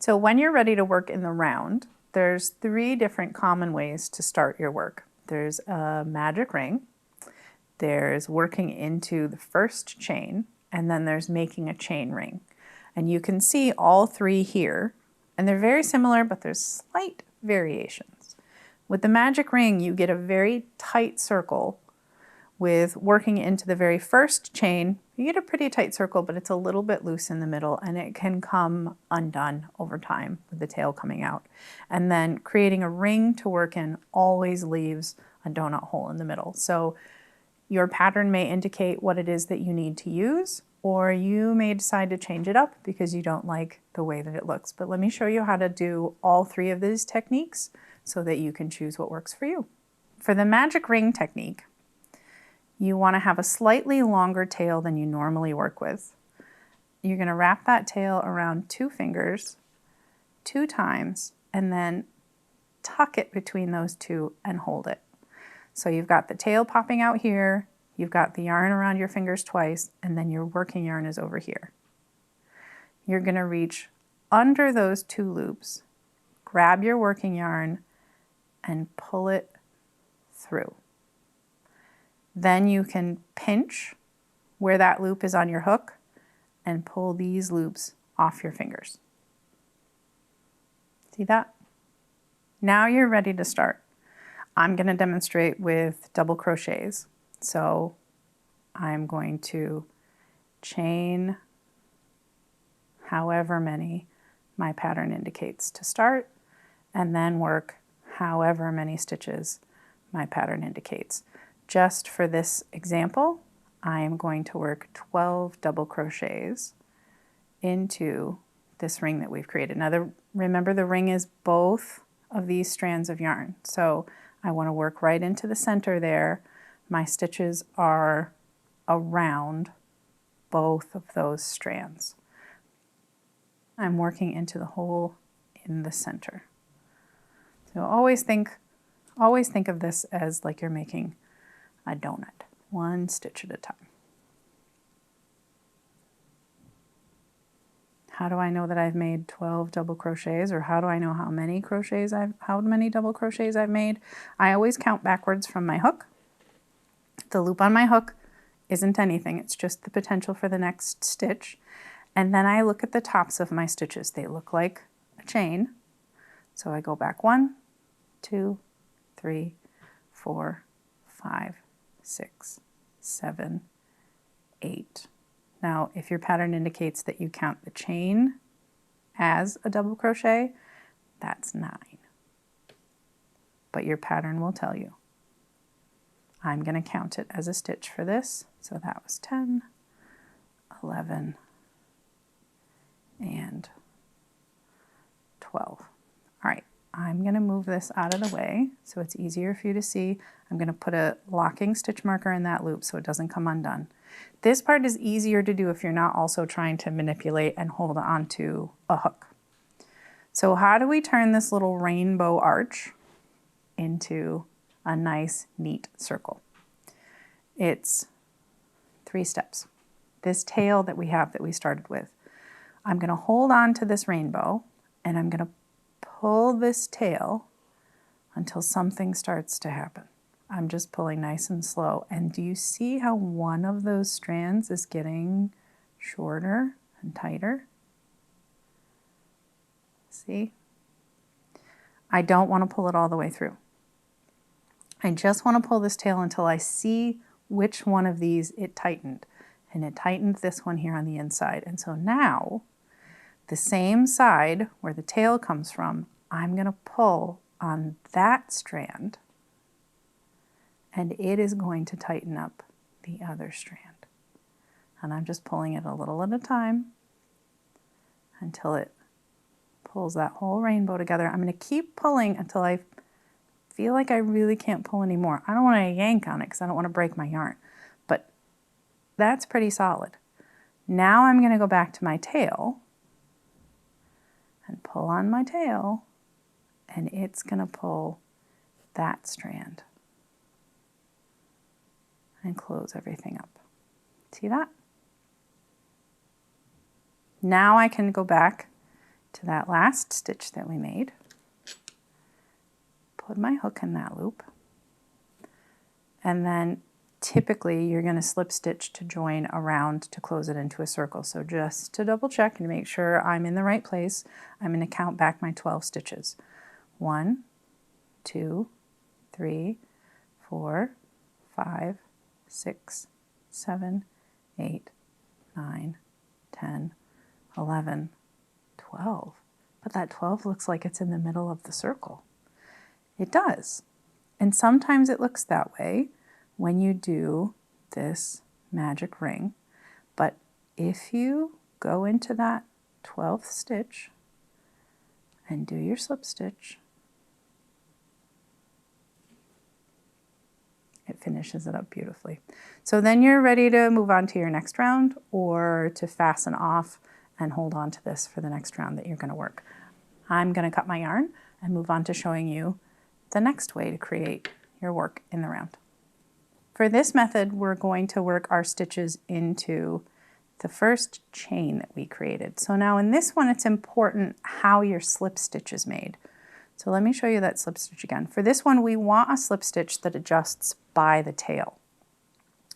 So when you're ready to work in the round, there's 3 different common ways to start your work. There's a magic ring, there's working into the first chain, and then there's making a chain ring. And you can see all 3 here, and they're very similar, but there's slight variations. With the magic ring, you get a very tight circle. With working into the very first chain, you get a pretty tight circle, but it's a little bit loose in the middle, and it can come undone over time with the tail coming out. And then creating a ring to work in always leaves a donut hole in the middle. So your pattern may indicate what it is that you need to use, or you may decide to change it up because you don't like the way that it looks. But let me show you how to do all 3 of these techniques so that you can choose what works for you. For the magic ring technique, you want to have a slightly longer tail than you normally work with. You're going to wrap that tail around 2 fingers 2 times and then tuck it between those 2 and hold it. So you've got the tail popping out here, you've got the yarn around your fingers twice, and then your working yarn is over here. You're going to reach under those 2 loops, grab your working yarn, and pull it through. Then you can pinch where that loop is on your hook and pull these loops off your fingers. See that? Now you're ready to start. I'm going to demonstrate with double crochets. So I'm going to chain however many my pattern indicates to start, and then work however many stitches my pattern indicates. Just for this example, I am going to work 12 double crochets into this ring that we've created. Now remember, the ring is both of these strands of yarn. So I want to work right into the center there. My stitches are around both of those strands. I'm working into the hole in the center. So always think of this as like you're making a donut, 1 stitch at a time. How do I know that I've made 12 double crochets, or how do I know how many double crochets I've made? I always count backwards from my hook. The loop on my hook isn't anything, it's just the potential for the next stitch. And then I look at the tops of my stitches. They look like a chain. So I go back 1, 2, 3, 4, 5, 6, 7, 8. Now, if your pattern indicates that you count the chain as a double crochet, that's 9. But your pattern will tell you. I'm going to count it as a stitch for this. So that was 10, 11, and 12. All right. I'm going to move this out of the way so it's easier for you to see. I'm going to put a locking stitch marker in that loop so it doesn't come undone. This part is easier to do if you're not also trying to manipulate and hold onto a hook. So how do we turn this little rainbow arch into a nice, neat circle? It's 3 steps. This tail that we have that we started with, I'm going to hold on to this rainbow and I'm going to pull this tail until something starts to happen. I'm just pulling nice and slow. And do you see how one of those strands is getting shorter and tighter? See? I don't want to pull it all the way through. I just want to pull this tail until I see which one of these it tightened. And it tightened this one here on the inside. And so now, the same side where the tail comes from, I'm going to pull on that strand, and it is going to tighten up the other strand. And I'm just pulling it a little at a time until it pulls that whole rainbow together. I'm going to keep pulling until I feel like I really can't pull anymore. I don't want to yank on it because I don't want to break my yarn, but that's pretty solid. Now I'm going to go back to my tail and pull on my tail, and it's going to pull that strand and close everything up. See that? Now I can go back to that last stitch that we made, put my hook in that loop, and then typically you're going to slip stitch to join around to close it into a circle. So just to double check and make sure I'm in the right place, I'm going to count back my 12 stitches. 1, 2, 3, 4, 5, 6, 7, 8, 9, 10, 11, 12. But that 12 looks like it's in the middle of the circle. It does. And sometimes it looks that way when you do this magic ring. But if you go into that 12th stitch and do your slip stitch, it finishes it up beautifully. So then you're ready to move on to your next round or to fasten off and hold on to this for the next round that you're going to work. I'm going to cut my yarn and move on to showing you the next way to create your work in the round. For this method, we're going to work our stitches into the first chain that we created. So now in this one, it's important how your slip stitch is made. So let me show you that slip stitch again. For this one, we want a slip stitch that adjusts by the tail.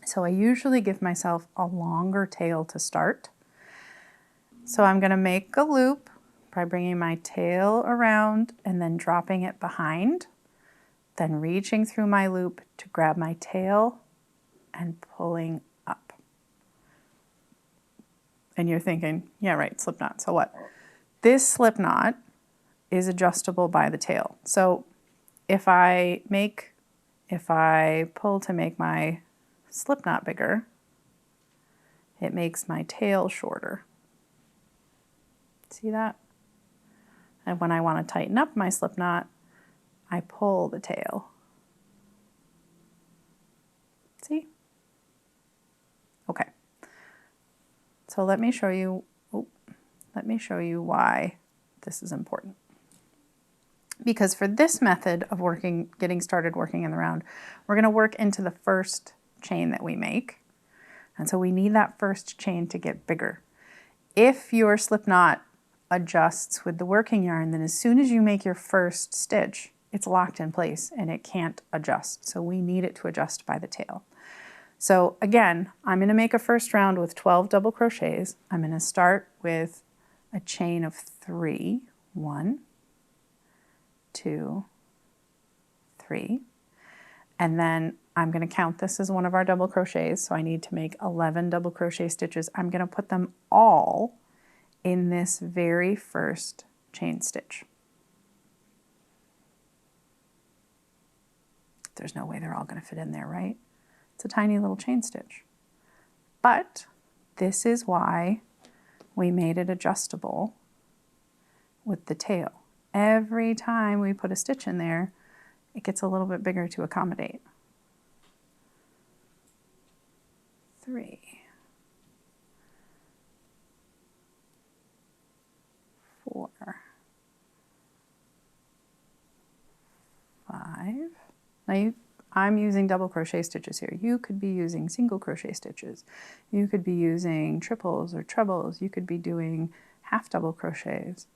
So I usually give myself a longer tail to start. So I'm going to make a loop by bringing my tail around and then dropping it behind, then reaching through my loop to grab my tail and pulling up. And you're thinking, yeah, right, slip knot, so what? This slip knot is adjustable by the tail. So if I pull to make my slip knot bigger, it makes my tail shorter. See that? And when I want to tighten up my slip knot, I pull the tail. See? Okay. So let me show you why this is important. Because for this method of getting started working in the round, we're going to work into the first chain that we make. And so we need that first chain to get bigger. If your slip knot adjusts with the working yarn, then as soon as you make your first stitch, it's locked in place and it can't adjust. So we need it to adjust by the tail. So again, I'm going to make a first round with 12 double crochets. I'm going to start with a chain of 3. 1, 2, 3. And then I'm going to count this as one of our double crochets. So I need to make 11 double crochet stitches. I'm going to put them all in this very first chain stitch. There's no way they're all going to fit in there, right? It's a tiny little chain stitch. But this is why we made it adjustable with the tail. Every time we put a stitch in there, it gets a little bit bigger to accommodate. 3, 4, 5. Now I'm using double crochet stitches here. You could be using single crochet stitches. You could be using triples or trebles. You could be doing half double crochets.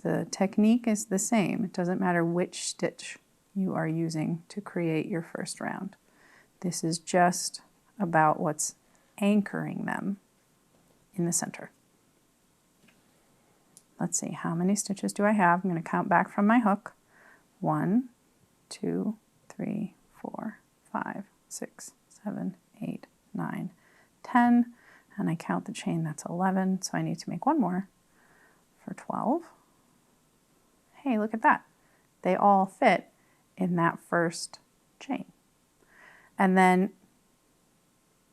The technique is the same. It doesn't matter which stitch you are using to create your first round. This is just about what's anchoring them in the center. Let's see, how many stitches do I have? I'm going to count back from my hook. 1, 2, 3, 4, 5, 6, 7, 8, 9, 10. And I count the chain, that's 11. So I need to make one more for 12. Hey, look at that. They all fit in that first chain. And then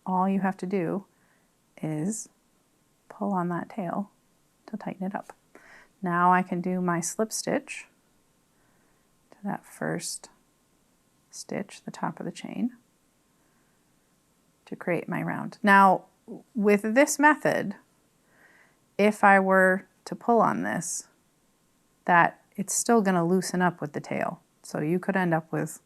all you have to do is pull on that tail to tighten it up. Now I can do my slip stitch to that first stitch, the top of the chain, to create my round. Now, with this method, if I were to pull on this, that it's still going to loosen up with the tail. So you could end up with,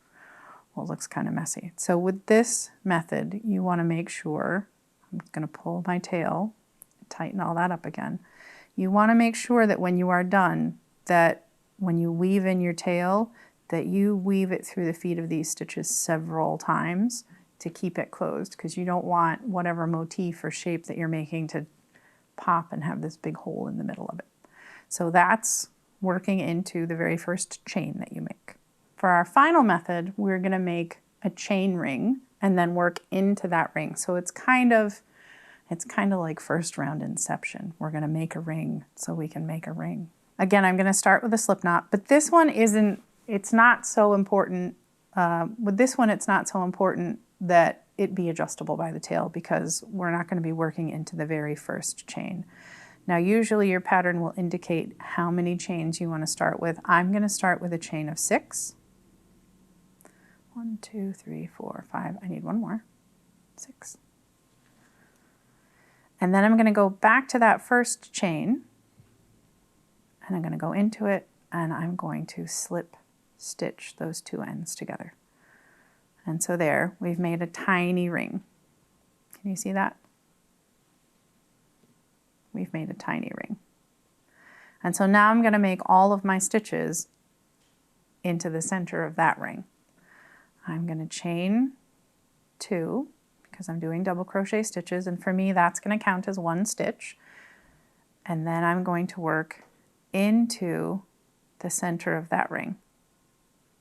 well, it looks kind of messy. So with this method, you want to make sure, I'm going to pull my tail, tighten all that up again. You want to make sure that when you are done, that when you weave in your tail, that you weave it through the feet of these stitches several times to keep it closed, because you don't want whatever motif or shape that you're making to pop and have this big hole in the middle of it. So that's working into the very first chain that you make. For our final method, we're going to make a chain ring and then work into that ring. So it's kind of like first round inception. We're going to make a ring so we can make a ring. Again, I'm going to start with a slip knot, but this one it's not so important. With this one, it's not so important that it be adjustable by the tail, because we're not going to be working into the very first chain. Now, usually your pattern will indicate how many chains you want to start with. I'm going to start with a chain of 6. 1, 2, 3, 4, 5. I need one more. 6. And then I'm going to go back to that first chain, and I'm going to go into it, and I'm going to slip stitch those two ends together. And so there, we've made a tiny ring. Can you see that? We've made a tiny ring. And so now I'm going to make all of my stitches into the center of that ring. I'm going to chain 2, because I'm doing double crochet stitches, and for me that's going to count as 1 stitch. And then I'm going to work into the center of that ring.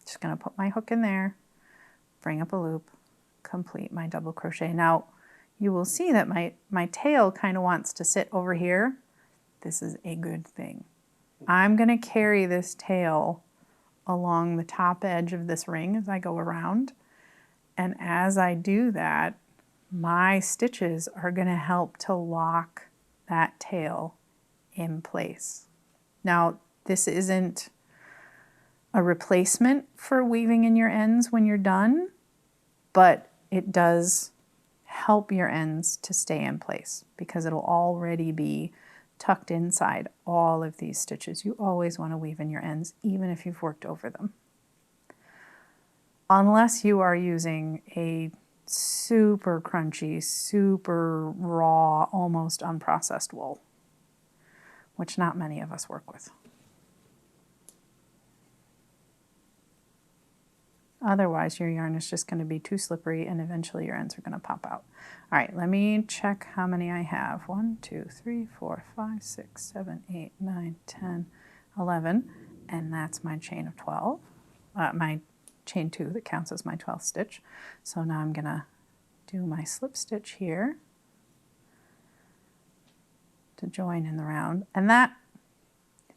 Just going to put my hook in there, bring up a loop, complete my double crochet. Now you will see that my tail kind of wants to sit over here. This is a good thing. I'm going to carry this tail along the top edge of this ring as I go around. And as I do that, my stitches are going to help to lock that tail in place. Now, this isn't a replacement for weaving in your ends when you're done, but it does help your ends to stay in place, because it'll already be tucked inside all of these stitches. You always want to weave in your ends, even if you've worked over them. Unless you are using a super crunchy, super raw, almost unprocessed wool, which not many of us work with. Otherwise, your yarn is just going to be too slippery, and eventually your ends are going to pop out. All right, let me check how many I have. 1, 2, 3, 4, 5, 6, 7, 8, 9, 10, 11, and that's my chain of 12. My chain 2 that counts as my 12th stitch. So now I'm going to do my slip stitch here to join in the round, and that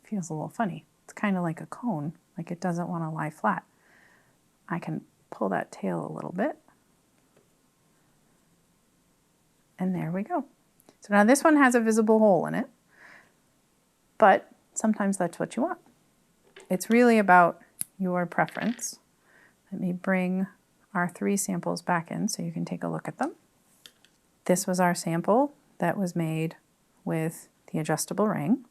feels a little funny. It's kind of like a cone, like it doesn't want to lie flat. I can pull that tail a little bit, and there we go. So now this one has a visible hole in it, but sometimes that's what you want. It's really about your preference. Let me bring our 3 samples back in so you can take a look at them. This was our sample that was made with the adjustable ring.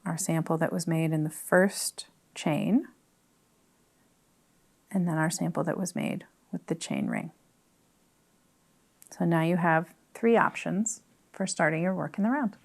Our sample that was made in the first chain, and then our sample that was made with the chain ring. So now you have 3 options for starting your work in the round.